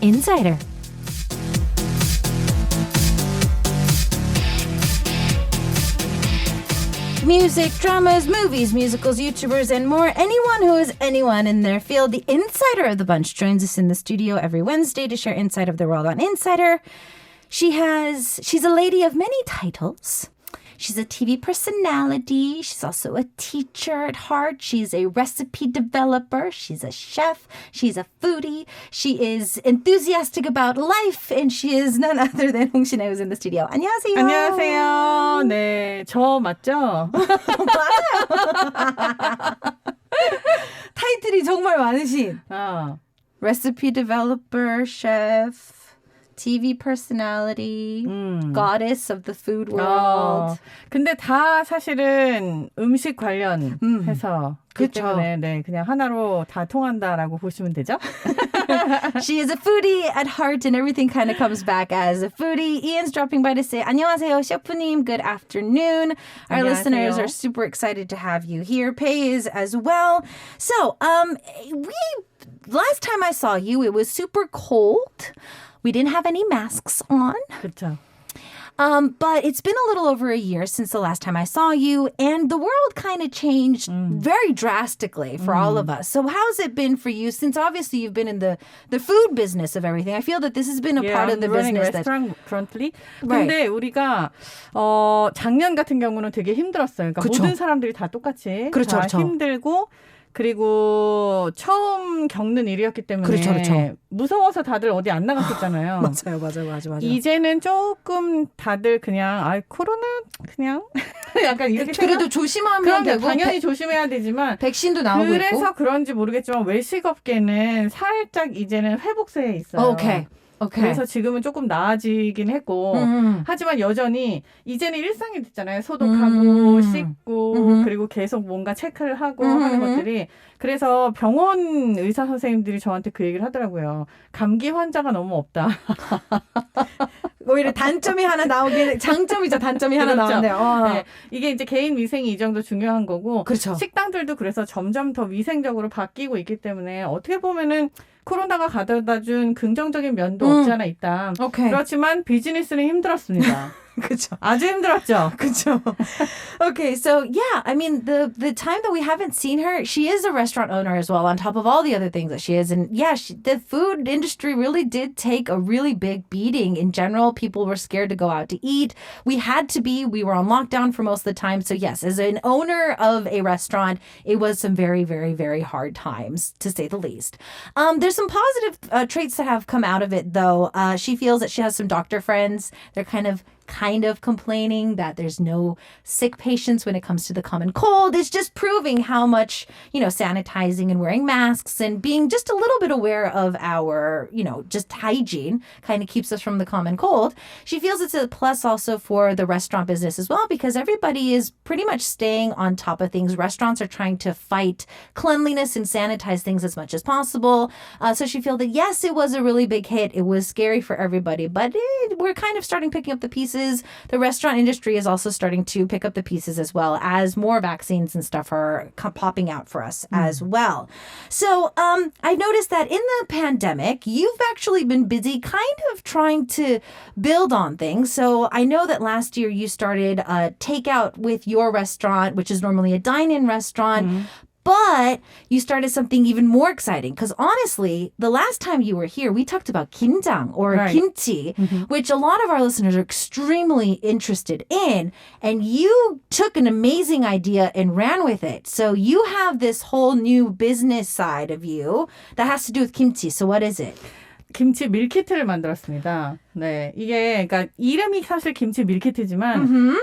Insider. Music, dramas, movies, musicals, YouTubers, and more. Anyone who is anyone in their field. The Insider of the bunch joins us in the studio every Wednesday to share insight of the world on Insider. She's a lady of many titles. She's a TV personality. She's also a teacher at heart. She's a recipe developer. She's a chef. She's a foodie. She is enthusiastic about life. And she is none other than 홍신혜 who's in the studio. 안녕하세요. 안녕하세요. 네, 저 맞죠? 타이틀이 정말 많으신. Recipe developer, chef. TV personality, goddess of the food world. 근데 다 사실은 음식 관련해서 그렇기 때문에 네, 그냥 하나로 다 통한다라고 보시면 되죠? She is a foodie at heart and everything kind of comes back as a foodie. Ian's dropping by to say 안녕하세요, 셰프님. Good afternoon. Our 안녕하세요. listeners are super excited to have you here. Pei is as well. So, last time I saw you, it was super cold. We didn't have any masks on. 그렇죠. But it's been a little over a year since the last time I saw you, and the world kind of changed very drastically for all of us. So how's it been for you since obviously you've been in the food business of everything? I feel that this has been a part of the running business. restaurant currently. Right. 근데 우리가 작년 같은 경우는 되게 힘들었어요. 그러니까 그쵸. 모든 사람들이 다 똑같이 그렇죠, 다 그렇죠. 힘들고 그리고 처음 겪는 일이었기 때문에 그렇죠. 무서워서 다들 어디 안 나갔었잖아요. 맞아요. 이제는 조금 다들 그냥 코로나 그냥 약간 이렇게 그래도 조심하면 그럼 되고 당연히 조심해야 되지만 백신도 나오고 그래서 있고. 그런지 모르겠지만 외식업계는 살짝 이제는 회복세에 있어요. 오케이. 그래서 지금은 조금 나아지긴 했고 하지만 여전히 이제는 일상이 됐잖아요. 소독하고 씻고 그리고 계속 뭔가 체크를 하고 하는 것들이 그래서 병원 의사 선생님들이 저한테 그 얘기를 하더라고요. 감기 환자가 너무 없다. 오히려 단점이 하나 나오긴 장점이죠. 단점이 하나 그렇죠. 나왔네요. 네. 이게 이제 개인 위생이 이 정도 중요한 거고 그렇죠. 식당들도 그래서 점점 더 위생적으로 바뀌고 있기 때문에 어떻게 보면은 코로나가 가져다 준 긍정적인 면도 없지 않아 있다. 오케이. 그렇지만 비즈니스는 힘들었습니다. 그렇죠. 아주 힘들었죠. 그쵸. Okay, so yeah, I mean, the time that we haven't seen her, she is a restaurant owner as well, on top of all the other things that she is. And yeah, the food industry really did take a really big beating. In general, people were scared to go out to eat. We were on lockdown for most of the time. So yes, as an owner of a restaurant, it was some very, very, very hard times, to say the least. There's some positive traits that have come out of it, though. She feels that she has some doctor friends. They're kind of complaining that there's no sick patients when it comes to the common cold. It's just proving how much, sanitizing and wearing masks and being just a little bit aware of our, just hygiene kind of keeps us from the common cold. She feels it's a plus also for the restaurant business as well because everybody is pretty much staying on top of things. Restaurants are trying to fight cleanliness and sanitize things as much as possible. So she feels that yes, it was a really big hit. It was scary for everybody, but we're kind of starting picking up the pieces. The restaurant industry is also starting to pick up the pieces as well as more vaccines and stuff are popping out for us as well. So I've noticed that in the pandemic, you've actually been busy kind of trying to build on things. So I know that last year you started takeout with your restaurant, which is normally a dine-in restaurant. But you started something even more exciting because honestly, the last time you were here, we talked about kimjang or kimchi, which a lot of our listeners are extremely interested in. And you took an amazing idea and ran with it. So you have this whole new business side of you that has to do with kimchi. So what is it? 김치 밀키트를 만들었습니다. 네, 이게 그러니까 이름이 사실 김치 밀키트지만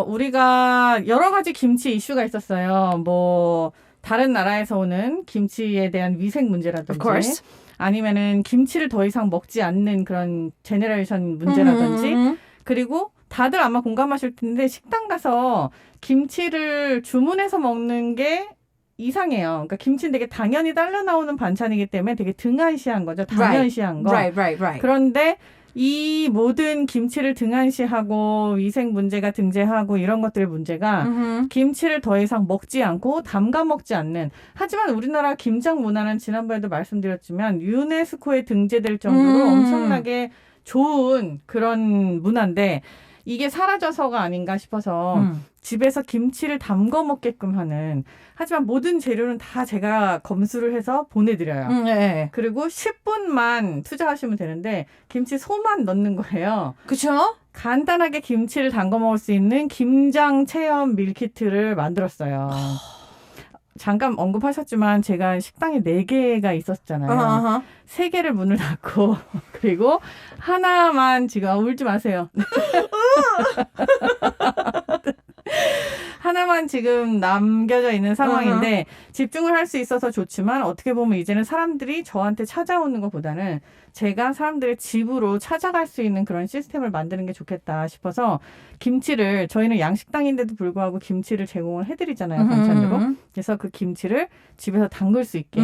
우리가 여러 가지 김치 이슈가 있었어요. 뭐 다른 나라에서 오는 김치에 대한 위생 문제라든지 아니면은 김치를 더 이상 먹지 않는 그런 제너레이션 문제라든지 그리고 다들 아마 공감하실 텐데 식당 가서 김치를 주문해서 먹는 게 이상해요. 그러니까 김치는 되게 당연히 딸려 나오는 반찬이기 때문에 되게 등한시한 거죠. 당연시한 거. Right. 그런데 이 모든 김치를 등한시하고 위생 문제가 등재하고 이런 것들의 문제가 김치를 더 이상 먹지 않고 담가 먹지 않는 하지만 우리나라 김장 문화는 지난번에도 말씀드렸지만 유네스코에 등재될 정도로 엄청나게 좋은 그런 문화인데 이게 사라져서가 아닌가 싶어서 집에서 김치를 담궈 먹게끔 하는 하지만 모든 재료는 다 제가 검수를 해서 보내드려요. 네. 그리고 10분만 투자하시면 되는데 김치 소만 넣는 거예요. 그쵸? 간단하게 김치를 담궈 먹을 수 있는 김장 체험 밀키트를 만들었어요. 잠깐 언급하셨지만 제가 식당에 4개가 있었잖아요. 3개를 문을 닫고 그리고 하나만 지금 울지 마세요. 하나만 지금 남겨져 있는 상황인데 집중을 할 수 있어서 좋지만 어떻게 보면 이제는 사람들이 저한테 찾아오는 것보다는 제가 사람들의 집으로 찾아갈 수 있는 그런 시스템을 만드는 게 좋겠다 싶어서 김치를 저희는 양식당인데도 불구하고 김치를 제공을 해드리잖아요. 반찬으로. 그래서 그 김치를 집에서 담글 수 있게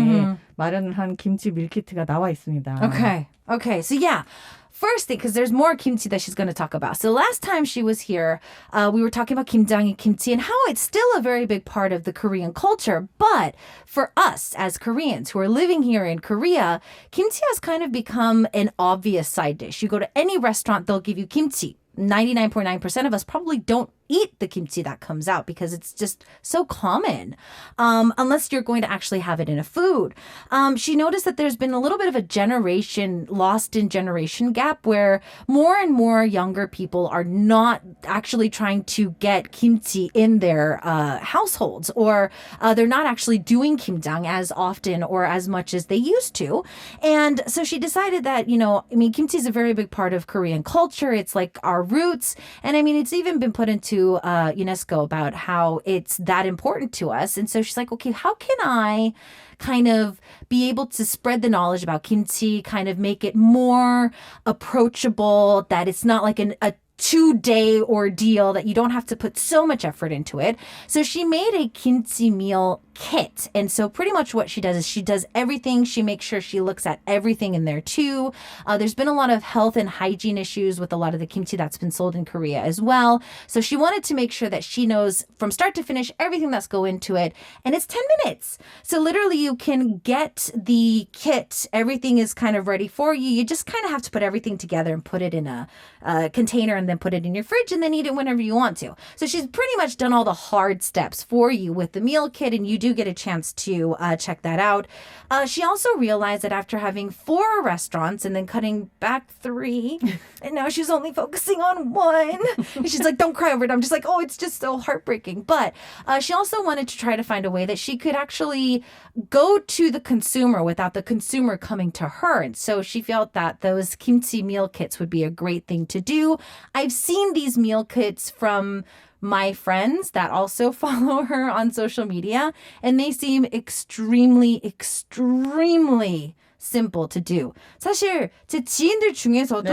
마련을 한 김치 밀키트가 나와 있습니다. Okay. So yeah. First thing, because there's more kimchi that she's going to talk about. So last time she was here, we were talking about kimjang and kimchi and how it's still a very big part of the Korean culture. But for us as Koreans who are living here in Korea, kimchi has kind of become an obvious side dish. You go to any restaurant, they'll give you kimchi. 99.9% of us probably don't eat the kimchi that comes out because it's just so common, unless you're going to actually have it in a food. She noticed that there's been a little bit of a lost in generation gap where more and more younger people are not actually trying to get kimchi in their households, or they're not actually doing kimjang as often or as much as they used to. And so she decided that, kimchi is a very big part of Korean culture. It's like our roots. And it's even been put into UNESCO about how it's that important to us. And so she's like, okay, how can I kind of be able to spread the knowledge about kimchi, kind of make it more approachable, that it's not like a 2-day ordeal, that you don't have to put so much effort into it. So she made a kimchi meal kit. And so pretty much what she does is she does everything. She makes sure she looks at everything in there too. There's been a lot of health and hygiene issues with a lot of the kimchi that's been sold in Korea as well. So she wanted to make sure that she knows from start to finish everything that's going into it. And it's 10 minutes. So literally you can get the kit. Everything is kind of ready for you. You just kind of have to put everything together and put it in a container and then put it in your fridge and then eat it whenever you want to. So she's pretty much done all the hard steps for you with the meal kit, and you do get a chance to check that out. She also realized that after having 4 restaurants and then cutting back 3, and now she's only focusing on 1. And she's like, don't cry over it. I'm just like, oh, it's just so heartbreaking. But she also wanted to try to find a way that she could actually go to the consumer without the consumer coming to her. And so she felt that those kimchi meal kits would be a great thing to do. I've seen these meal kits from my friends that also follow her on social media, and they seem extremely simple to do. 사실 제 지인들 중에서도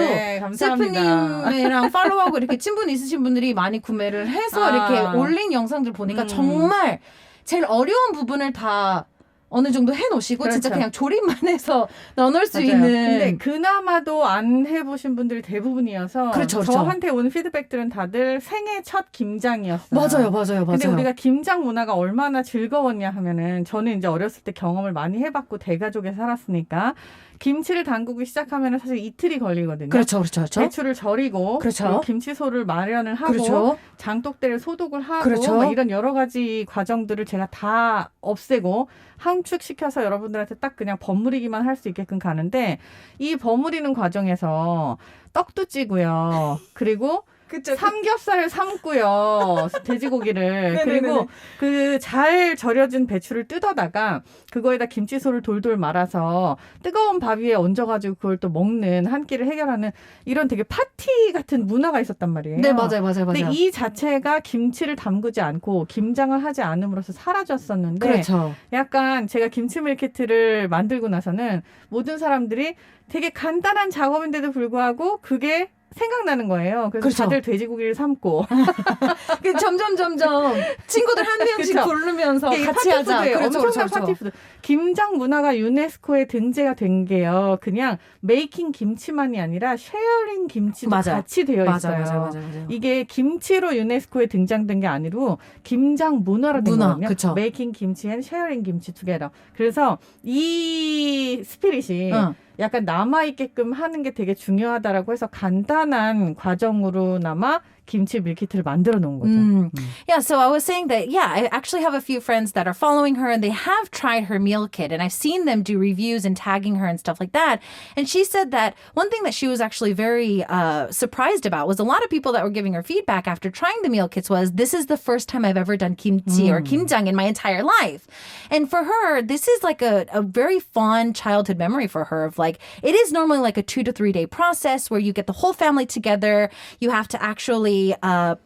셰프님이랑 팔로우하고 이렇게 친분 있으신 분들이 많이 구매를 해서 이렇게 올린 영상들 보니까 정말 제일 어려운 부분을 다 어느 정도 해놓으시고 진짜 그냥 조립만 해서 넣어놓을 수 있는. 근데 그나마도 안 해보신 분들이 대부분이어서 저한테 온 피드백들은 다들 생애 첫 김장이었어요. 맞아요. 근데 우리가 김장 문화가 얼마나 즐거웠냐 하면은 저는 이제 어렸을 때 경험을 많이 해봤고 대가족에 살았으니까 김치를 담그기 시작하면 사실 이틀이 걸리거든요. 그렇죠. 배추를 절이고 그리고 김치소를 마련을 하고 장독대를 소독을 하고 막 이런 여러 가지 과정들을 제가 다 없애고 함축시켜서 여러분들한테 딱 그냥 버무리기만 할 수 있게끔 가는데 이 버무리는 과정에서 떡도 찌고요. 그리고 삼겹살을 삶고요. 돼지고기를. 그리고 그 잘 절여진 배추를 뜯어다가 그거에다 김치소를 돌돌 말아서 뜨거운 밥 위에 얹어가지고 그걸 또 먹는 한 끼를 해결하는 이런 되게 파티 같은 문화가 있었단 말이에요. 네, 맞아요. 근데 이 자체가 김치를 담그지 않고 김장을 하지 않음으로써 사라졌었는데 약간 제가 김치 밀키트를 만들고 나서는 모든 사람들이 되게 간단한 작업인데도 불구하고 그게 생각나는 거예요. 그래서 그렇죠. 다들 돼지고기를 삶고 점점 친구들 한 명씩 그쵸. 고르면서 이게 같이 하자. 파티푸드예요. 그렇죠, 엄청난 그렇죠. 파티푸드. 김장 문화가 유네스코에 등재가 된 게요. 그냥 메이킹 김치만이 아니라 쉐어링 김치도 맞아요. 같이 되어 있어요. 맞아요. 이게 김치로 유네스코에 등장된 게 아니고 김장 문화로 된 문화, 거거든요. 그쵸. 메이킹 김치 앤 쉐어링 김치 투게더. 그래서 이 스피릿이 약간 남아있게끔 하는 게 되게 중요하다라고 해서 간단한 과정으로나마 김치 밀키트를 만들어 놓은 거죠. Yeah, so I was saying that, yeah, I actually have a few friends that are following her and they have tried her meal kit and I've seen them do reviews and tagging her and stuff like that. And she said that one thing that she was actually very surprised about was a lot of people that were giving her feedback after trying the meal kits was, this is the first time I've ever done kimchi or kimjang in my entire life. And for her, this is like a very fond childhood memory for her of like, it is normally like a 2 to 3 day process where you get the whole family together. You have to actually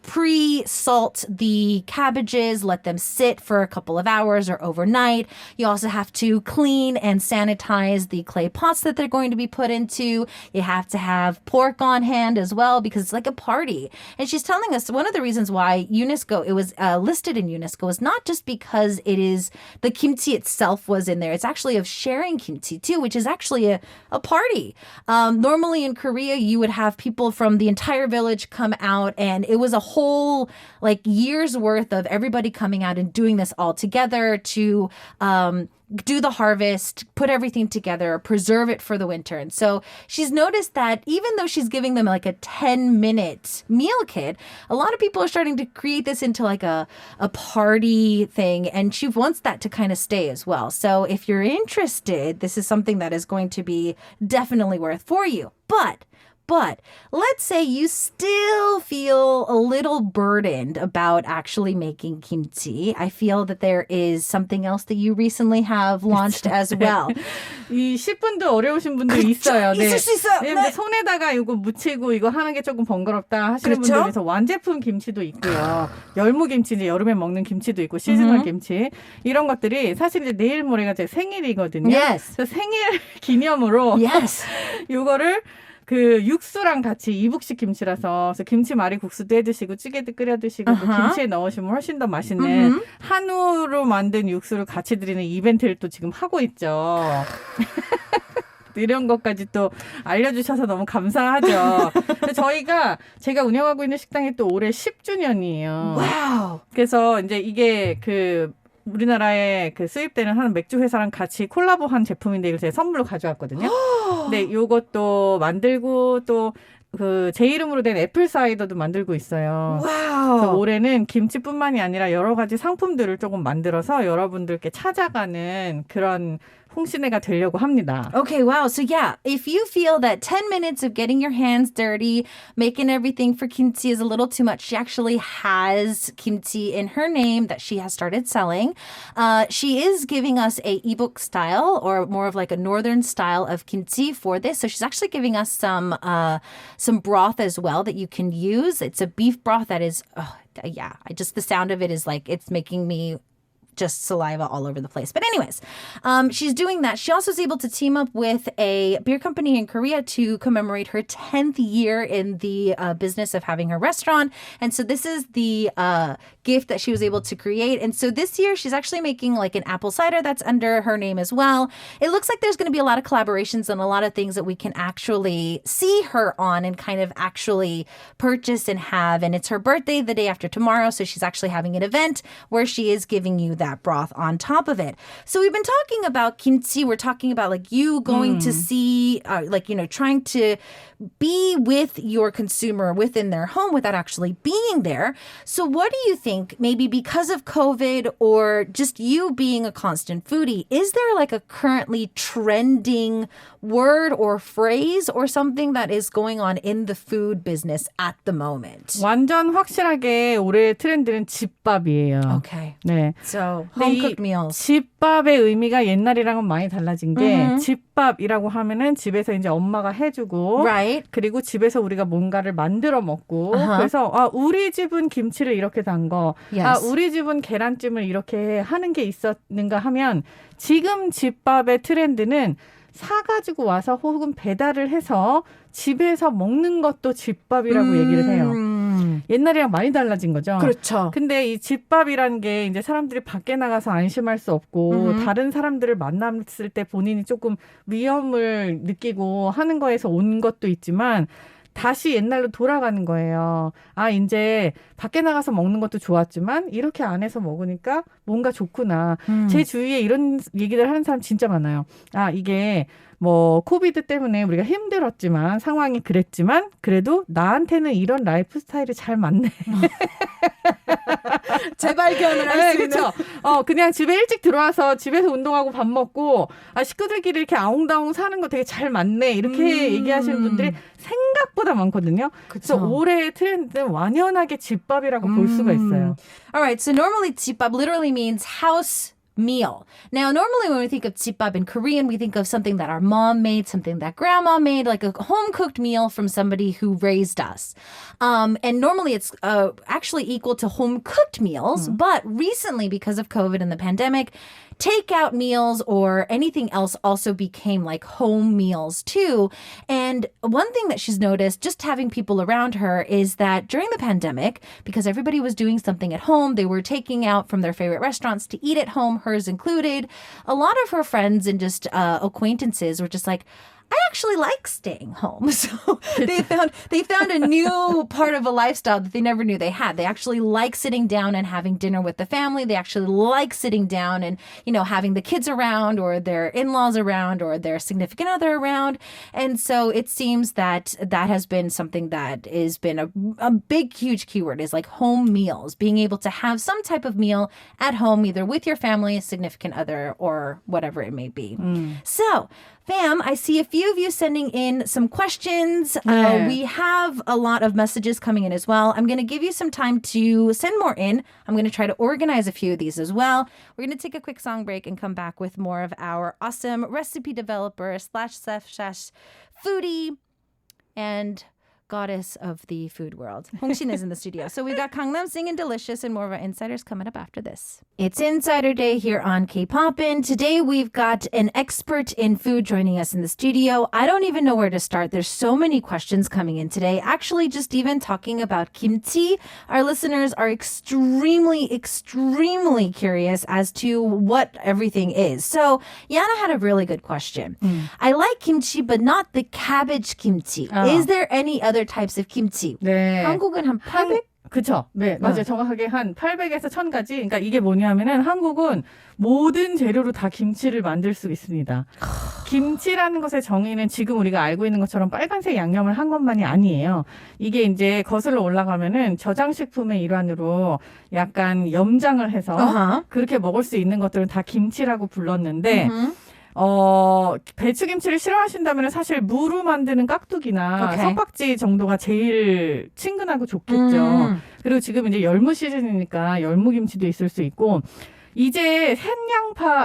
pre-salt the cabbages, let them sit for a couple of hours or overnight. You also have to clean and sanitize the clay pots that they're going to be put into. You have to have pork on hand as well because it's like a party. And she's telling us one of the reasons why UNESCO, it was listed in UNESCO, is not just because it is the kimchi itself was in there. It's actually of sharing kimchi too, which is actually a party. Normally in Korea, you would have people from the entire village come out and it was a whole like year's worth of everybody coming out and doing this all together to do the harvest, put everything together, preserve it for the winter. And so she's noticed that even though she's giving them like a 10-minute meal kit, a lot of people are starting to create this into like a party thing. And she wants that to kind of stay as well. So if you're interested, this is something that is going to be definitely worth for you. But let's say you still feel a little burdened about actually making kimchi. I feel that there is something else that you recently have launched as well. 이 10분도 어려우신 분들 있어요. 있을 수 있어요. 왜냐면 네. 손에다가 이거 묻히고 이거 하는 게 조금 번거롭다 하시는 그렇죠? 분들 위해서 완제품 김치도 있고요. 열무김치, 이제 여름에 먹는 김치도 있고 시즈널 김치 이런 것들이 사실 이제 내일 모레가 제 생일이거든요. Yes. 그래서 생일 기념으로 Yes. 요거를 그 육수랑 같이 이북식 김치라서 그래서 김치말이 국수도 해 드시고 찌개도 끓여 드시고 또 김치에 넣으시면 훨씬 더 맛있는 한우로 만든 육수를 같이 드리는 이벤트를 또 지금 하고 있죠. 이런 것까지 또 알려주셔서 너무 감사하죠. 제가 운영하고 있는 식당이 또 올해 10주년이에요. Wow. 그래서 이제 이게 우리나라에 수입되는 한 맥주 회사랑 같이 콜라보한 제품인데 이걸 제가 선물로 가져왔거든요. 네, 요것도 만들고 또 제 이름으로 된 애플 사이더도 만들고 있어요. Wow. 그래서 올해는 김치뿐만이 아니라 여러 가지 상품들을 조금 만들어서 여러분들께 찾아가는 그런 홍신애가 되려고 합니다. Okay, wow. So yeah, if you feel that 10 minutes of getting your hands dirty, making everything for kimchi is a little too much, she actually has kimchi in her name that she has started selling. She is giving us a ebook style or more of like a northern style of kimchi for this. So she's actually giving us some broth as well that you can use. It's a beef broth that is, the sound of it is like, it's making me just saliva all over the place. But anyways, she's doing that. She also is able to team up with a beer company in Korea to commemorate her 10th year in the business of having her restaurant. And so this is the gift that she was able to create. And so this year she's actually making like an apple cider that's under her name as well. It looks like there's going to be a lot of collaborations and a lot of things that we can actually see her on and kind of actually purchase and have. And it's her birthday the day after tomorrow. So she's actually having an event where she is giving you that broth on top of it. So we've been talking about kimchi. We're talking about like you going to see, trying to be with your consumer within their home without actually being there. So what do you think, maybe because of COVID or just you being a constant foodie, is there like a currently trending word or phrase or something that is going on in the food business at the moment? 완전 확실하게 올해 트렌드는 집밥이에요. Okay. 네. So home-cooked meals. 집밥의 의미가 옛날이랑은 많이 달라진 게 집밥이라고 하면은 집에서 이제 엄마가 해주고 Right. 그리고 집에서 우리가 뭔가를 만들어 먹고 그래서 우리 집은 김치를 이렇게 담거 Yes. 우리 집은 계란찜을 이렇게 하는 게 있었는가 하면 지금 집밥의 트렌드는 사가지고 와서 혹은 배달을 해서 집에서 먹는 것도 집밥이라고 얘기를 해요. 옛날이랑 많이 달라진 거죠. 그렇죠. 근데 이 집밥이라는 게 이제 사람들이 밖에 나가서 안심할 수 없고 다른 사람들을 만났을 때 본인이 조금 위험을 느끼고 하는 거에서 온 것도 있지만 다시 옛날로 돌아가는 거예요. 아, 이제 밖에 나가서 먹는 것도 좋았지만 이렇게 안에서 먹으니까 뭔가 좋구나. 제 주위에 이런 얘기를 하는 사람 진짜 많아요. 아, 이게 뭐 코비드 때문에 우리가 힘들었지만 상황이 그랬지만 그래도 나한테는 이런 라이프 스타일이 잘 맞네. 재발견을 할 수 있는. 그렇죠. 그냥 집에 일찍 들어와서 집에서 운동하고 밥 먹고 식구들끼리 이렇게 아웅다웅 사는 거 되게 잘 맞네. 이렇게 얘기하시는 분들이 생각보다 많거든요. 그래서 올해의 트렌드는 완연하게 집밥이라고 볼 수가 있어요. Alright, so normally 집밥 literally means house meal. Now, normally when we think of 집밥 in Korean, we think of something that our mom made, something that grandma made, like a home-cooked meal from somebody who raised us. And normally it's actually equal to home-cooked meals, but recently, because of COVID and the pandemic, takeout meals or anything else also became like home meals too. And one thing that she's noticed just having people around her is that during the pandemic, because everybody was doing something at home, they were taking out from their favorite restaurants to eat at home, hers included. A lot of her friends and just acquaintances were just like, I actually like staying home. So they found a new part of a lifestyle that they never knew they had. They actually like sitting down and having dinner with the family. They actually like sitting down and, having the kids around or their in-laws around or their significant other around. And so it seems that has been something that has been a big, huge keyword is like home meals, being able to have some type of meal at home, either with your family, significant other, or whatever it may be. So, fam, I see a few of you sending in some questions. We have a lot of messages coming in as well. I'm going to give you some time to send more in. I'm going to try to organize a few of these as well. We're going to take a quick song break and come back with more of our awesome recipe developer /chef foodie and goddess of the food world. Hongshin is in the studio. So we've got Gangnam singing Delicious and more of our insiders coming up after this. It's Insider Day here on K-Poppin'. Today we've got an expert in food joining us in the studio. I don't even know where to start. There's so many questions coming in today. Actually, just even talking about kimchi, our listeners are extremely, extremely curious as to what everything is. So Yana had a really good question. I like kimchi, but not the cabbage kimchi. Is there any other types of kimchi? 네. 한국은 한 800? 그쵸. 네, 맞아요. 정확하게 한 800에서 1000가지. 그러니까 이게 뭐냐면은 한국은 모든 재료로 다 김치를 만들 수 있습니다. 김치라는 것의 정의는 지금 우리가 알고 있는 것처럼 빨간색 양념을 한 것만이 아니에요. 이게 이제 거슬러 올라가면은 저장식품의 일환으로 약간 염장을 해서 그렇게 먹을 수 있는 것들은 다 김치라고 불렀는데 배추김치를 싫어하신다면 사실 무로 만드는 깍두기나 석박지 정도가 제일 친근하고 좋겠죠. 그리고 지금 이제 열무 시즌이니까 열무김치도 있을 수 있고 이제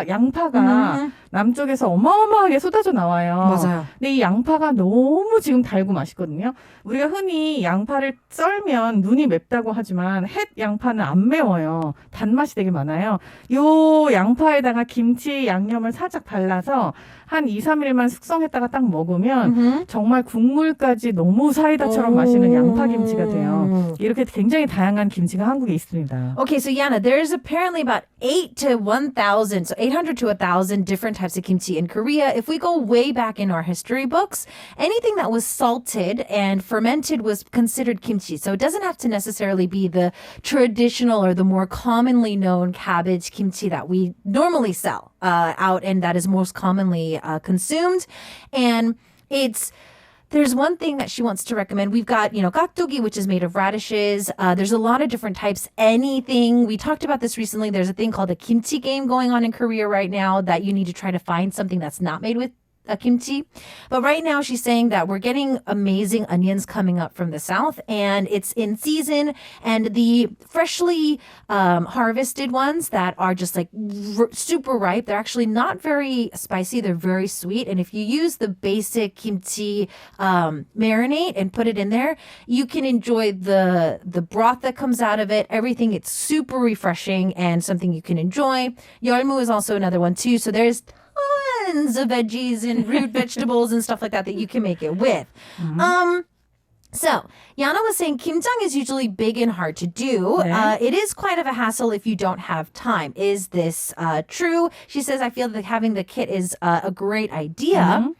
양파가 남쪽에서 어마어마하게 쏟아져 나와요. 맞아요. 근데 이 양파가 너무 지금 달고 맛있거든요. 우리가 흔히 양파를 썰면 눈이 맵다고 하지만 햇 양파는 안 매워요. 단맛이 되게 많아요. 요 양파에다가 김치 양념을 살짝 발라서 한 2, 3일만 숙성했다가 딱 먹으면 정말 국물까지 너무 사이다처럼 마시는 양파김치가 돼요. 이렇게 굉장히 다양한 김치가 한국에 있습니다. Okay, so Yana, there's apparently about 800 to 1,000 different types of kimchi in Korea. If we go way back in our history books, anything that was salted and fermented was considered kimchi. So it doesn't have to necessarily be the traditional or the more commonly known cabbage kimchi that we normally sell out and that is most commonly consumed. And there's one thing that she wants to recommend. We've got, 깍두기, which is made of radishes. There's a lot of different types. Anything. We talked about this recently. There's a thing called a kimchi game going on in Korea right now that you need to try to find something that's not made with a kimchi. But right now she's saying that we're getting amazing onions coming up from the south and it's in season, and the freshly harvested ones that are just like super ripe, they're actually not very spicy, they're very sweet. And if you use the basic kimchi marinade and put it in there, you can enjoy the broth that comes out of it, everything. It's super refreshing and something you can enjoy. Yeolmu is also another one too. So there's tons of veggies and root vegetables and stuff like that you can make it with. So, Yana was saying kimjang is usually big and hard to do. 네. It is quite of a hassle if you don't have time. Is this true? She says, I feel that having the kit is a great idea.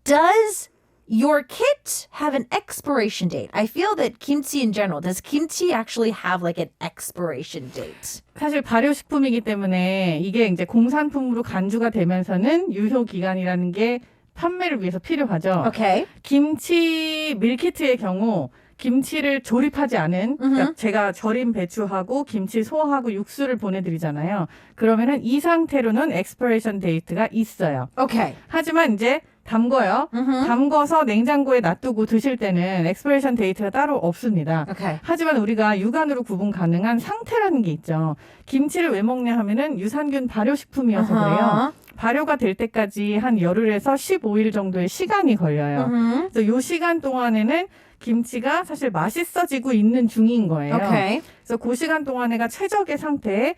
Does your kit have an expiration date? I feel that kimchi in general, does kimchi actually have like an expiration date? 사실 발효식품이기 때문에 이게 이제 공산품으로 간주가 되면서는 유효 기간이라는 게 판매를 위해서 필요하죠. Okay. 김치 밀키트의 경우 김치를 조립하지 않은 그러니까 제가 절인 배추하고 김치 소하고 육수를 보내드리잖아요. 그러면은 이 상태로는 expiration date가 있어요. Okay. 하지만 이제 담궈요. 담궈서 냉장고에 놔두고 드실 때는 expiration date가 따로 없습니다. Okay. 하지만 우리가 육안으로 구분 가능한 상태라는 게 있죠. 김치를 왜 먹냐 하면은 유산균 발효식품이어서 그래요. 발효가 될 때까지 한 열흘에서 15일 정도의 시간이 걸려요. 그래서 이 시간 동안에는 김치가 사실 맛있어지고 있는 중인 거예요. Okay. 그래서 그 시간 동안에가 최적의 상태에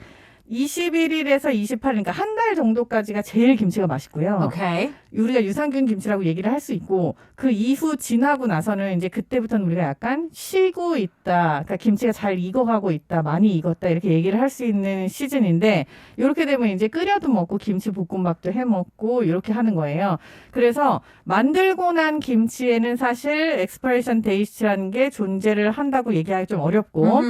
21일에서 28일, 그러니까 한 달 정도까지가 제일 김치가 맛있고요. Okay. 우리가 유산균 김치라고 얘기를 할 수 있고 그 이후 지나고 나서는 이제 그때부터는 우리가 약간 쉬고 있다. 그러니까 김치가 잘 익어가고 있다. 많이 익었다. 이렇게 얘기를 할 수 있는 시즌인데 이렇게 되면 이제 끓여도 먹고 김치 볶음밥도 해 먹고 이렇게 하는 거예요. 그래서 만들고 난 김치에는 사실 expiration date라는 게 존재를 한다고 얘기하기 좀 어렵고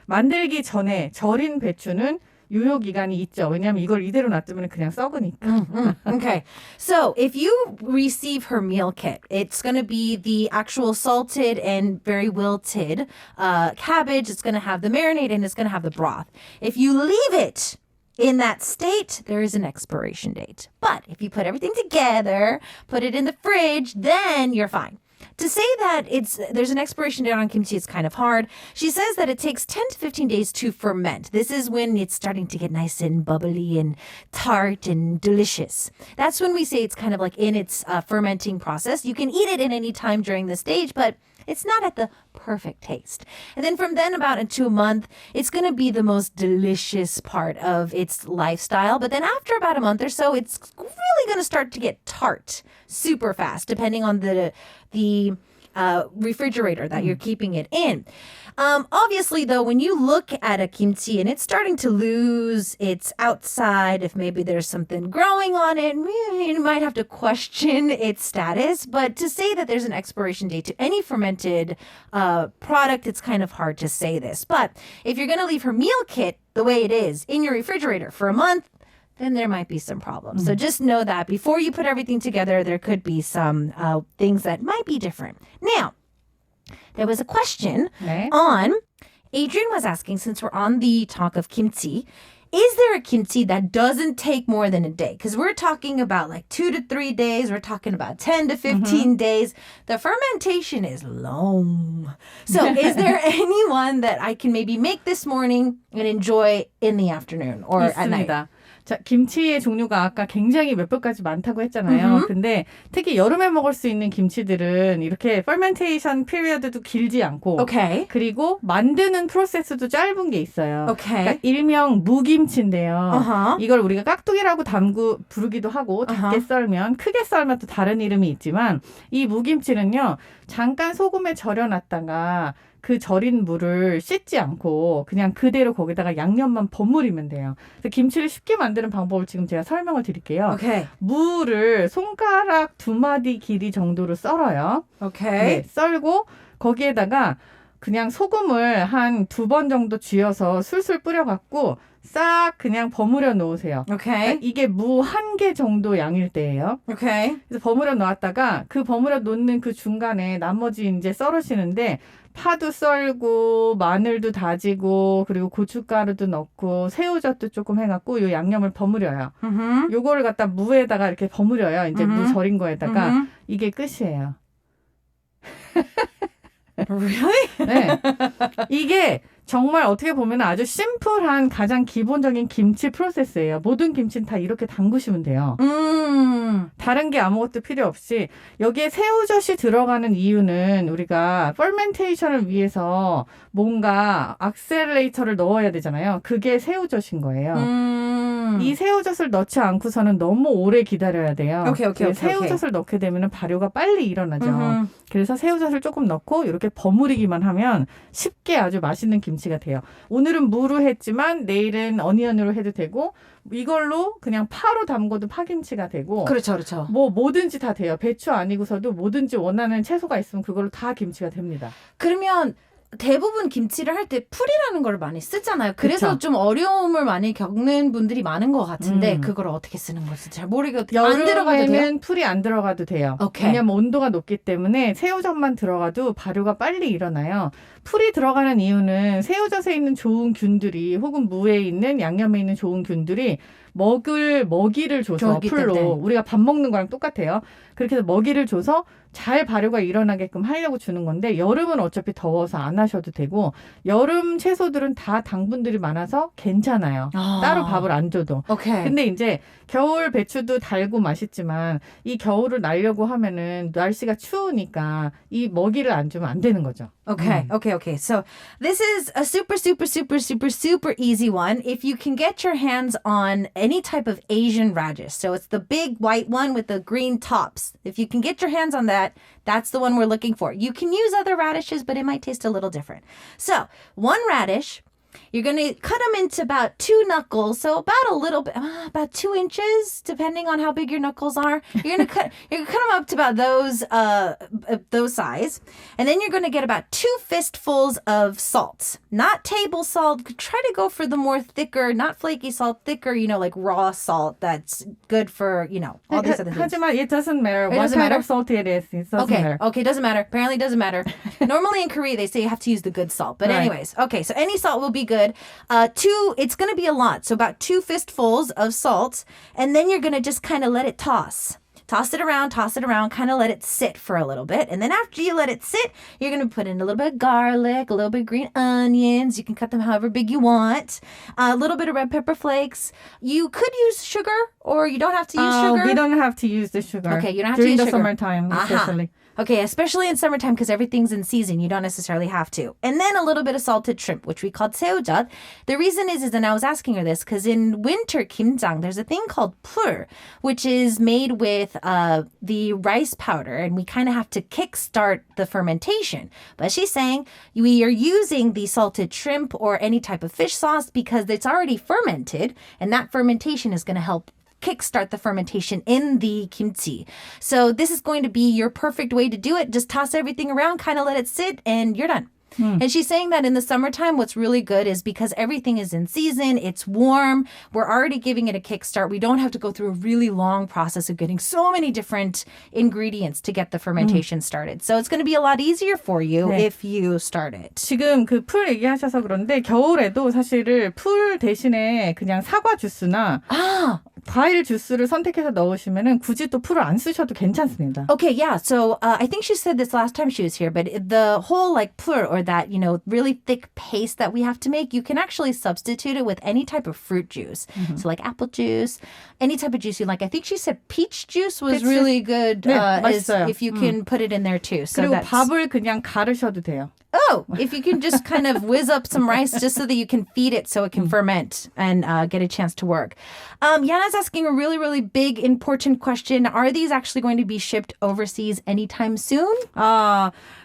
만들기 전에 절인 배추는 유효 기간이 있죠. 왜냐하면 이걸 이대로 놔두면 그냥 썩으니까. Okay. So if you receive her meal kit, it's going to be the actual salted and very wilted cabbage. It's going to have the marinade and it's going to have the broth. If you leave it in that state, there is an expiration date. But if you put everything together, put it in the fridge, then you're fine. To say that there's an expiration date on kimchi is kind of hard. She says that it takes 10 to 15 days to ferment. This is when it's starting to get nice and bubbly and tart and delicious. That's when we say it's kind of like in its fermenting process. You can eat it at any time during the stage, but it's not at the perfect taste. And then from then about into a month, it's going to be the most delicious part of its lifestyle. But then after about a month or so, it's really going to start to get tart super fast, depending on the refrigerator that you're keeping it in. Obviously, though, when you look at a kimchi and it's starting to lose its outside, if maybe there's something growing on it, you might have to question its status. But to say that there's an expiration date to any fermented product, it's kind of hard to say this. But if you're going to leave her meal kit the way it is in your refrigerator for a month, then there might be some problems. So just know that before you put everything together, there could be some things that might be different. Now, there was a question on, Adrian was asking, since we're on the talk of kimchi, is there a kimchi that doesn't take more than a day? Because we're talking about like 2 to 3 days. We're talking about 10 to 15 days. The fermentation is long. So is there anyone that I can maybe make this morning and enjoy in the afternoon or at night? 있습니다. 자, 김치의 종류가 아까 굉장히 몇백 가지 많다고 했잖아요. 근데 특히 여름에 먹을 수 있는 김치들은 이렇게 fermentation period도 길지 않고 Okay. 그리고 만드는 프로세스도 짧은 게 있어요. Okay. 그러니까 일명 무김치인데요. Uh-huh. 이걸 우리가 깍두기라고 부르기도 하고 작게 썰면 크게 썰면 또 다른 이름이 있지만 이 무김치는요. 잠깐 소금에 절여놨다가 그 절인 물을 씻지 않고 그냥 그대로 거기다가 양념만 버무리면 돼요. 그래서 김치를 쉽게 만드는 방법을 지금 제가 설명을 드릴게요. Okay. 무를 손가락 2마디 길이 정도로 썰어요. Okay. 네, 썰고 거기에다가 그냥 소금을 한 2번 정도 쥐어서 술술 뿌려갖고 싹 그냥 버무려 놓으세요. Okay. 그러니까 이게 무 1개 정도 양일 때예요. Okay. 그래서 버무려 놓았다가 그 버무려 놓는 그 중간에 나머지 이제 썰으시는데 파도 썰고 마늘도 다지고 그리고 고춧가루도 넣고 새우젓도 조금 해갖고 요 양념을 버무려요. 요거를 갖다 무에다가 이렇게 버무려요. 이제 무 절인 거에다가 이게 끝이에요. Really? 네. 이게 정말 어떻게 보면 아주 심플한 가장 기본적인 김치 프로세스예요. 모든 김치는 다 이렇게 담그시면 돼요. 다른 게 아무것도 필요 없이 여기에 새우젓이 들어가는 이유는 우리가 퍼멘테이션을 위해서 뭔가 악셀레이터를 넣어야 되잖아요. 그게 새우젓인 거예요. 이 새우젓을 넣지 않고서는 너무 오래 기다려야 돼요. 오케이. 새우젓을 넣게 되면 발효가 빨리 일어나죠. 그래서 새우젓을 조금 넣고 이렇게 버무리기만 하면 쉽게 아주 맛있는 김치가 돼요. 오늘은 무로 했지만 내일은 어니언으로 해도 되고 이걸로 그냥 파로 담궈도 파김치가 되고 그렇죠. 뭐 뭐든지 다 돼요. 배추 아니고서도 뭐든지 원하는 채소가 있으면 그걸로 다 김치가 됩니다. 그러면 대부분 김치를 할 때 풀이라는 걸 많이 쓰잖아요. 그래서 그쵸. 좀 어려움을 많이 겪는 분들이 많은 것 같은데 그걸 어떻게 쓰는 걸지 잘 모르겠어요. 안 들어가도 돼요? 여름에는 풀이 안 들어가도 돼요. 오케이. 왜냐하면 온도가 높기 때문에 새우젓만 들어가도 발효가 빨리 일어나요. 풀이 들어가는 이유는 새우젓에 있는 좋은 균들이 혹은 무에 있는 양념에 있는 좋은 균들이 먹이를 줘서 좋기 풀로 때문에. 우리가 밥 먹는 거랑 똑같아요. 그렇게 해서 먹이를 줘서 잘 발효가 일어나게끔 하려고 주는 건데 여름은 어차피 더워서 안 하셔도 되고 여름 채소들은 다 당분들이 많아서 괜찮아요. 따로 밥을 안 줘도. 오케이. 근데 이제 겨울 배추도 달고 맛있지만 이 겨울을 날려고 하면은 날씨가 추우니까 이 먹이를 안 주면 안 되는 거죠. Okay. So this is a super easy one. If you can get your hands on any type of Asian radish. So it's the big white one with the green tops. If you can get your hands on that, that's the one we're looking for. You can use other radishes, but it might taste a little different. So one radish, you're going to cut them into about 2 knuckles. So about a little bit, about 2 inches, depending on how big your knuckles are. You're going to cut them up to about those size. And then you're going to get about 2 fistfuls of salt, not table salt. Try to go for the more thicker, not flaky salt, thicker, like raw salt. That's good for, all these other things. 하지만 it doesn't matter It what doesn't kind matter? of salt it is. It doesn't matter. Okay, doesn't matter. Apparently doesn't matter. Normally in Korea, they say you have to use the good salt. But Right. anyways, okay, so any salt will be good. It's going to be a lot. So about 2 fistfuls of salt. And then you're going to just kind of let it toss. Toss it around, kind of let it sit for a little bit. And then after you let it sit, you're going to put in a little bit of garlic, a little bit of green onions. You can cut them however big you want. A little bit of red pepper flakes. You could use sugar or you don't have to use sugar. We don't have to use the sugar. Okay, you don't have to during use the sugar. summertime, especially. Okay, especially in summertime because everything's in season. You don't necessarily have to. And then a little bit of salted shrimp, which we called 새우젓. The reason is, and I was asking her this, because in winter kimjang, there's a thing called 풀, which is made with the rice powder, and we kind of have to kickstart the fermentation. But she's saying we are using the salted shrimp or any type of fish sauce because it's already fermented, and that fermentation is going to help kickstart the fermentation in the kimchi. So this is going to be your perfect way to do it. Just toss everything around, kind of let it sit, and you're done. And she's saying that in the summertime, what's really good is because everything is in season, it's warm, we're already giving it a kickstart. We don't have to go through a really long process of getting so many different ingredients to get the fermentation started. So it's going to be a lot easier for you 네. if you start it. 지금 그 풀 얘기하셔서 그런데 겨울에도 사실을 풀 대신에 그냥 사과 주스나 과일 주스를 선택해서 넣으시면은 굳이 또 풀을 안 쓰셔도 괜찮습니다. Okay, yeah. So I think she said this last time she was here, but the whole like plur or that, really thick paste that we have to make, you can actually substitute it with any type of fruit juice. So like apple juice, any type of juice you like. I think she said peach juice was peach really good 네, is 맛있어요. if you can put it in there too. So 그리고 that's... 밥을 그냥 가르셔도 돼요. Oh, if you can just kind of whiz up some rice just so that you can feed it so it can ferment and get a chance to work. Yana's asking a really, really big, important question. Are these actually going to be shipped overseas anytime soon?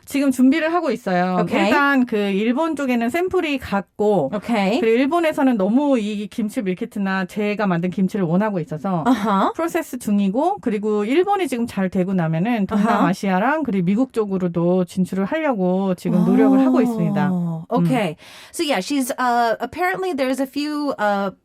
지금 준비를 하고 있어요. Okay. 일단 그 일본 쪽에는 샘플이 갔고 Okay. 그리고 일본에서는 너무 이 김치 밀키트나 제가 만든 김치를 원하고 있어서 프로세스 중이고 그리고 일본이 지금 잘 되고 나면은 동남아시아랑 그리고 미국 쪽으로도 진출을 하려고 지금 노력을 하고 있습니다. Okay. So yeah, she's apparently there's a few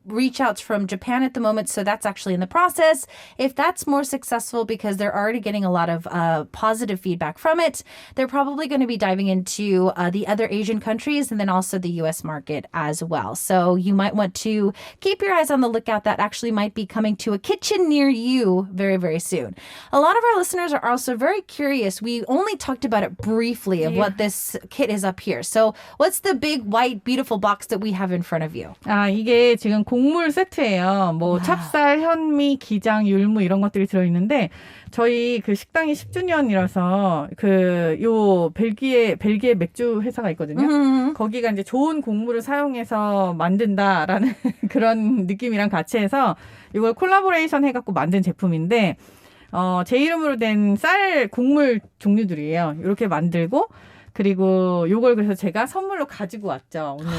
reach outs from Japan at the moment, so that's actually in the process. If that's more successful because they're already getting a lot of positive feedback from it, they're probably going to be diving into the other Asian countries and then also the US market as well. So you might want to keep your eyes on the lookout. That actually might be coming to a kitchen near you very, very soon. A lot of our listeners are also very curious. We only talked about it briefly of what this kit is up here. So what what's the big white beautiful box that we have in front of you? 아, 이게 지금 곡물 세트예요. 뭐 찹쌀, 현미, 기장, 율무 이런 것들이 들어있는데 저희 그 식당이 10주년이라서 요 벨기에 맥주 회사가 있거든요. 거기가 이제 좋은 곡물을 사용해서 만든다라는 그런 느낌이랑 같이 해서 이걸 콜라보레이션 해갖고 만든 제품인데 제 이름으로 된 쌀 곡물 종류들이에요. 이렇게 만들고 그리고 요걸 그래서 제가 선물로 가지고 왔죠. 오늘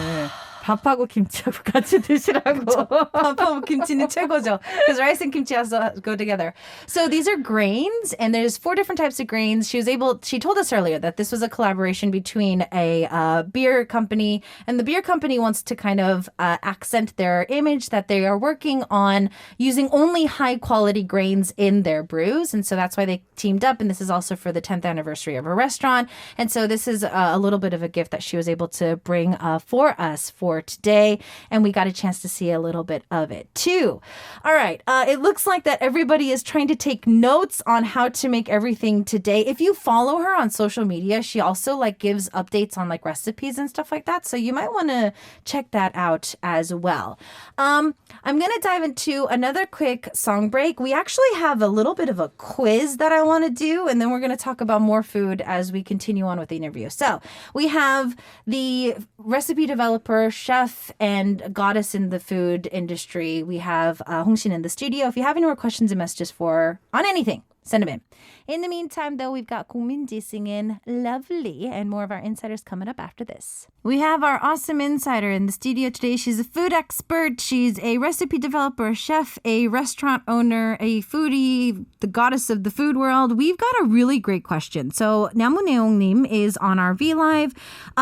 밥하고 김치하고 같이 드시라고. 밥하고 김치는 최고죠. Because rice and kimchi also go together. So these are grains, and there's 4 different types of grains. She told us earlier that this was a collaboration between a beer company, and the beer company wants to kind of accent their image that they are working on using only high quality grains in their brews. And so that's why they teamed up. And this is also for the 10th anniversary of a restaurant. And so this is a little bit of a gift that she was able to bring for us for today, and we got a chance to see a little bit of it too. All right, it looks like that everybody is trying to take notes on how to make everything today. If you follow her on social media, she also gives updates on recipes and stuff like that, so you might want to check that out as well. I'm going to dive into another quick song break. We actually have a little bit of a quiz that I want to do, and then we're going to talk about more food as we continue on with the interview. So we have the recipe developer, chef, and goddess in the food industry. We have Hong-Shin in the studio. If you have any more questions and messages on anything, send them in. In the meantime, though, we've got Kong Min-ji singing Lovely, and more of our insiders coming up after this. We have our awesome insider in the studio today. She's a food expert. She's a recipe developer, a chef, a restaurant owner, a foodie, the goddess of the food world. We've got a really great question. So Namuneong-nim is on our V Live.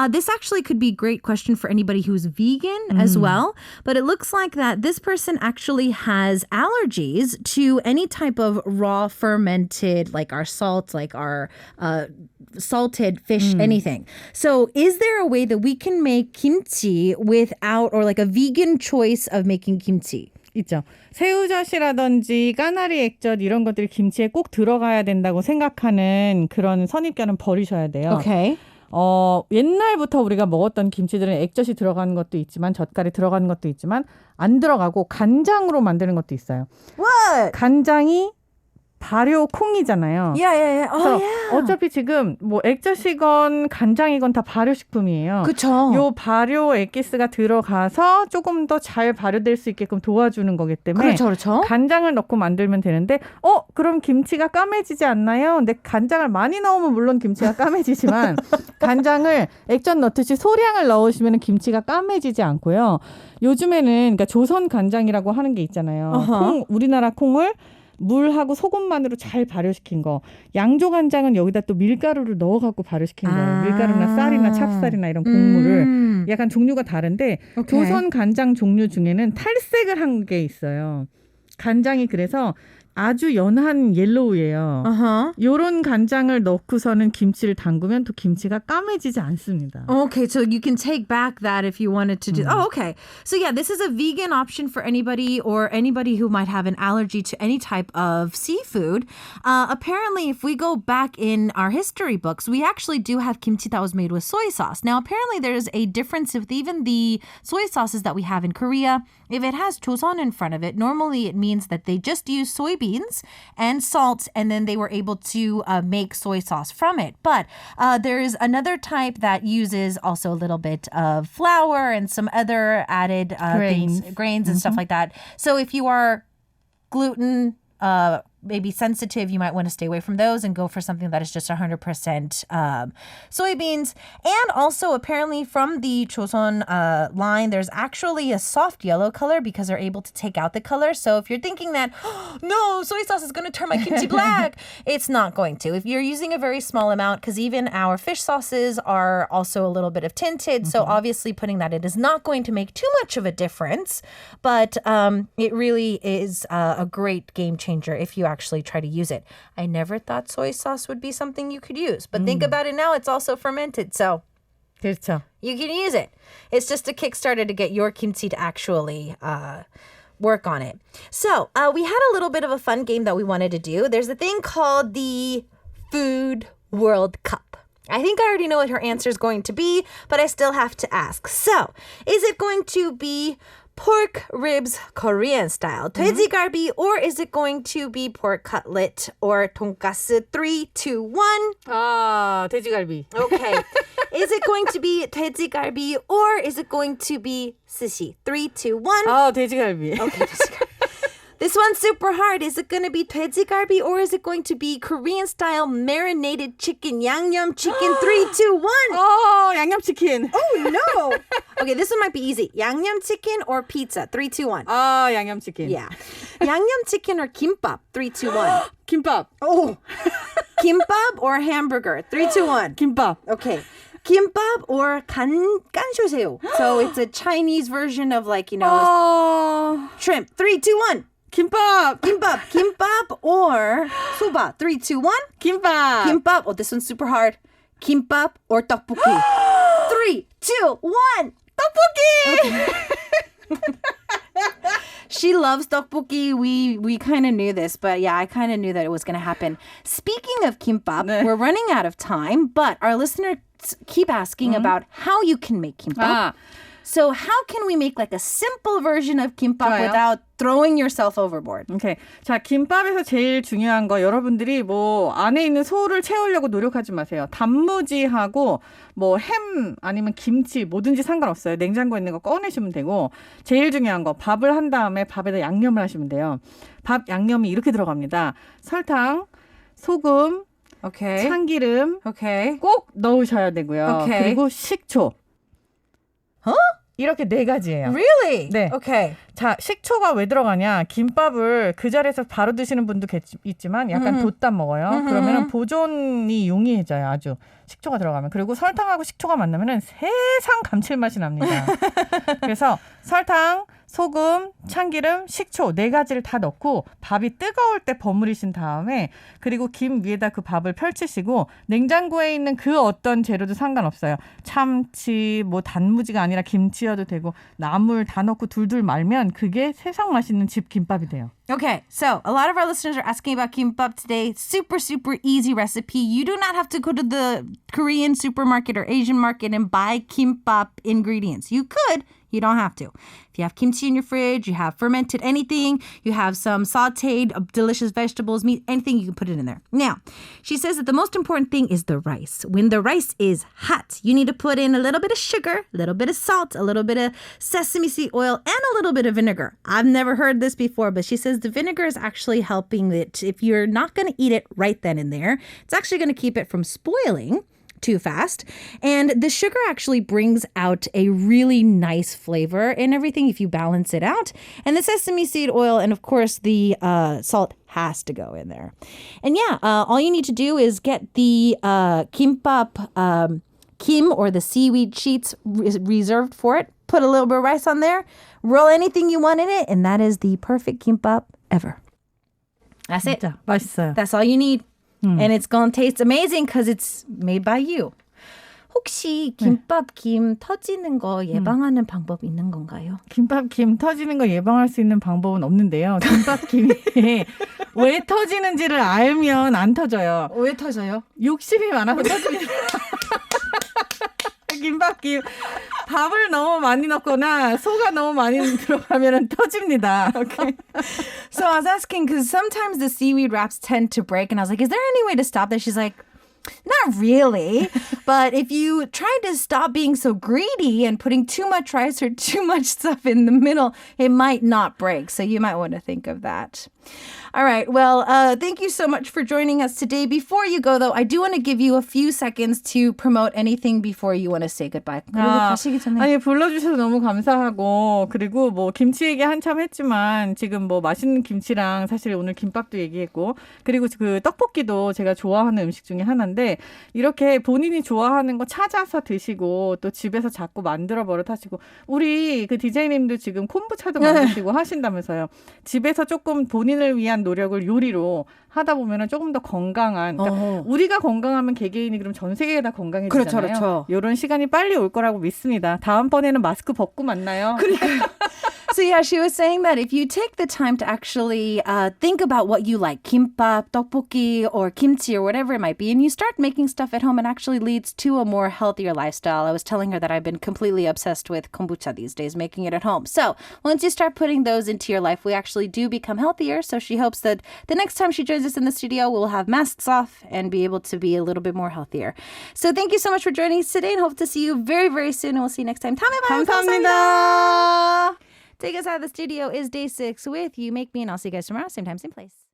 This actually could be a great question for anybody who's vegan as well. But it looks like that this person actually has allergies to any type of raw fermented, like our salt, like our salted fish, anything. So is there a way that we can make kimchi without, or a vegan choice of making kimchi? 있죠. 새우젓이라든지 까나리 액젓 이런 것들이 김치에 꼭 들어가야 된다고 생각하는 그런 선입견은 버리셔야 돼요. Okay. 옛날부터 우리가 먹었던 김치들은 액젓이 들어가는 것도 있지만 젓갈이 들어가는 것도 있지만 안 들어가고 간장으로 만드는 것도 있어요. What? 간장이 발효 콩이잖아요. Yeah. 그래서 어차피 지금 뭐 액젓이건 간장이건 다 발효식품이에요. 그쵸. 요 발효 액기스가 들어가서 조금 더 잘 발효될 수 있게끔 도와주는 거기 때문에 그렇죠. 간장을 넣고 만들면 되는데 그럼 김치가 까매지지 않나요? 근데 간장을 많이 넣으면 물론 김치가 까매지지만 간장을 액젓 넣듯이 소량을 넣으시면 김치가 까매지지 않고요. 요즘에는 그러니까 조선 간장이라고 하는 게 있잖아요. 우리나라 콩을 물하고 소금만으로 잘 발효시킨 거. 양조 간장은 여기다 또 밀가루를 넣어갖고 발효시킨 거예요. 밀가루나 쌀이나 찹쌀이나 이런 곡물을. 약간 종류가 다른데 조선 간장 종류 중에는 탈색을 한 게 있어요. 간장이 그래서 아주 연한 옐로우예요. 요런 간장을 넣고서는 김치를 담그면 또 김치가 까매지지 않습니다. Okay, so you can take back that if you wanted to do. Oh, okay. So yeah, this is a vegan option for anybody or anybody who might have an allergy to any type of seafood. Apparently, if we go back in our history books, we actually do have kimchi that was made with soy sauce. Now, apparently there's a difference with even the soy sauces that we have in Korea. If it has choson in front of it, normally it means that they just use soybeans and salt, and then they were able to make soy sauce from it. But there's another type that uses also a little bit of flour and some other added grains and stuff like that. So if you are gluten maybe sensitive, you might want to stay away from those and go for something that is just 100% soybeans. And also, apparently, from the Choson line, there's actually a soft yellow color because they're able to take out the color. So if you're thinking that, no, soy sauce is going to turn my kimchi black, it's not going to. If you're using a very small amount, because even our fish sauces are also a little bit of tinted, so obviously putting that in is not going to make too much of a difference. But it really is a great game changer if you actually try to use it. I never thought soy sauce would be something you could use, but think about it now, it's also fermented, so 그렇죠. you can use it. It's just a Kickstarter to get your kimchi to actually work on it. So we had a little bit of a fun game that we wanted to do. There's a thing called the Food World Cup. I think I already know what her answer is going to be, but I still have to ask. So, is it going to be pork ribs Korean style, 돼지갈비, or is it going to be pork cutlet or 돈가스? 3, 2, 1. 아, 돼지갈비. Okay. Is it going to be 돼지갈비 or is it going to be sushi? 3, 2, 1. 아, 돼지갈비. Okay, 돼지갈비. This one's super hard. Is it going to be 돼지갈비 or is it going to be Korean style marinated chicken, 양념 chicken? 3, 2, 1. 양념치킨. Oh no. Okay, this one might be easy. 양념 chicken or pizza? 3, 2, 1. 아, 양념치킨. Yeah. 양념 chicken or kimbap? 3, 2, 1. 김밥. Oh. Kimbap or hamburger? 3, 2, 1. 김밥. Okay. Kimbap or 간쇼새우. So it's a Chinese version of like, shrimp. 3, 2, 1. 김밥. Kimbap or soba. 3, 2, 1. 김밥. Kimbap. Oh, this one's super hard. Kimbap or tteokbokki. 3, 2, 1. 떡볶이. She loves tteokbokki. We kind of knew this, but yeah, I kind of knew that it was going to happen. Speaking of kimbap, 네. we're running out of time, but our listeners keep asking about how you can make kimbap. 아, So how can we make like a simple version of kimbap 좋아요. without throwing yourself overboard? 오케이. 자, 김밥에서 제일 중요한 거 여러분들이 뭐 안에 있는 소를 채우려고 노력하지 마세요. 단무지하고 뭐 햄 아니면 김치 뭐든지 상관없어요. 냉장고에 있는 거 꺼내시면 되고 제일 중요한 거 밥을 한 다음에 밥에다 양념을 하시면 돼요. 밥 양념이 이렇게 들어갑니다. 설탕, 소금, Okay. 참기름 Okay. 꼭 넣으셔야 되고요. 오케이. 그리고 식초. Huh? 이렇게 네 가지예요. Really? 네. Okay. 자, 식초가 왜 들어가냐? 김밥을 그 자리에서 바로 드시는 분도 있지만 약간 뒀다 먹어요. 그러면은 보존이 용이해져요. 아주 식초가 들어가면. 그리고 설탕하고 식초가 만나면은 세상 감칠맛이 납니다. 그래서 설탕, 소금, 참기름, 식초 네 가지를 다 넣고 밥이 뜨거울 때 버무리신 다음에 그리고 김 위에다 그 밥을 펼치시고 냉장고에 있는 그 어떤 재료도 상관없어요. 참치, 뭐 단무지가 아니라 김치여도 되고 나물 다 넣고 둘둘 말면 그게 세상 맛있는 집 김밥이 돼요. Okay, so a lot of our listeners are asking about kimbap today. Super, super easy recipe. You do not have to go to the Korean supermarket or Asian market and buy kimbap ingredients. You could. You don't have to. If you have kimchi in your fridge, you have fermented anything, you have some sauteed delicious vegetables, meat, anything, you can put it in there. Now, she says that the most important thing is the rice. When the rice is hot, you need to put in a little bit of sugar, a little bit of salt, a little bit of sesame seed oil, and a little bit of vinegar. I've never heard this before, but she says the vinegar is actually helping it. If you're not going to eat it right then and there, it's actually going to keep it from spoiling too fast. And the sugar actually brings out a really nice flavor in everything if you balance it out. And the sesame seed oil and, of course, the salt has to go in there. And yeah, all you need to do is get the kimbap kim or the seaweed sheets reserved for it. Put a little bit of rice on there. Roll anything you want in it. And that is the perfect kimbap ever. That's it. 진짜 맛있어요. That's all you need. And it's going to taste amazing because it's made by you. 혹시 김밥 김 터지는 거 예방하는 방법 있는 건가요? 김밥 김 터지는 거 예방할 수 있는 방법은 없는데요. 김밥 김이 왜 터지는지를 알면 안 터져요. 왜 터져요? 욕심이 많아서 터집니다. 김밥김 밥을 너무 많이 넣거나 소가 너무 많이 들어가면 터집니다. Okay. So I was asking because sometimes the seaweed wraps tend to break, and I was like, "Is there any way to stop this?" She's like, "Not really, but if you try to stop being so greedy and putting too much rice or too much stuff in the middle, it might not break. So you might want to think of that." All right. Well, thank you so much for joining us today. Before you go, though, I do want to give you a few seconds to promote anything before you want to say goodbye. 그리고 가시기 전에. 아니 불러주셔서 너무 감사하고 그리고 뭐 김치 얘기 한참 했지만 지금 뭐 맛있는 김치랑 사실 오늘 김밥도 얘기했고 그리고 그 떡볶이도 제가 좋아하는 음식 중에 하나인데 이렇게 본인이 좋아하는 거 찾아서 드시고 또 집에서 자꾸 만들어 버릇하시고 우리 그 디제이님도 지금 콤부차도 만드시고 하신다면서요. 집에서 조금 본인을 위한 노력을 요리로 하다 보면은 조금 더 건강한 그러니까 우리가 건강하면 개개인이 그럼 전 세계가 다 건강해지잖아요. 그렇죠. 이런 시간이 빨리 올 거라고 믿습니다. 다음번에는 마스크 벗고 만나요. So yeah, she was saying that if you take the time to actually think about what you like, kimbap, tteokbokki, or kimchi, or whatever it might be, and you start making stuff at home, it actually leads to a more healthier lifestyle. I was telling her that I've been completely obsessed with kombucha these days, making it at home. So once you start putting those into your life, we actually do become healthier. So she hopes that the next time she joins us in the studio, we'll have masks off and be able to be a little bit more healthier. So thank you so much for joining us today, and hope to see you very, very soon. And we'll see you next time. 다음에 봐요. 감사합니다. Take us out of the studio is Day 6 with You Make Me, and I'll see you guys tomorrow, same time, same place.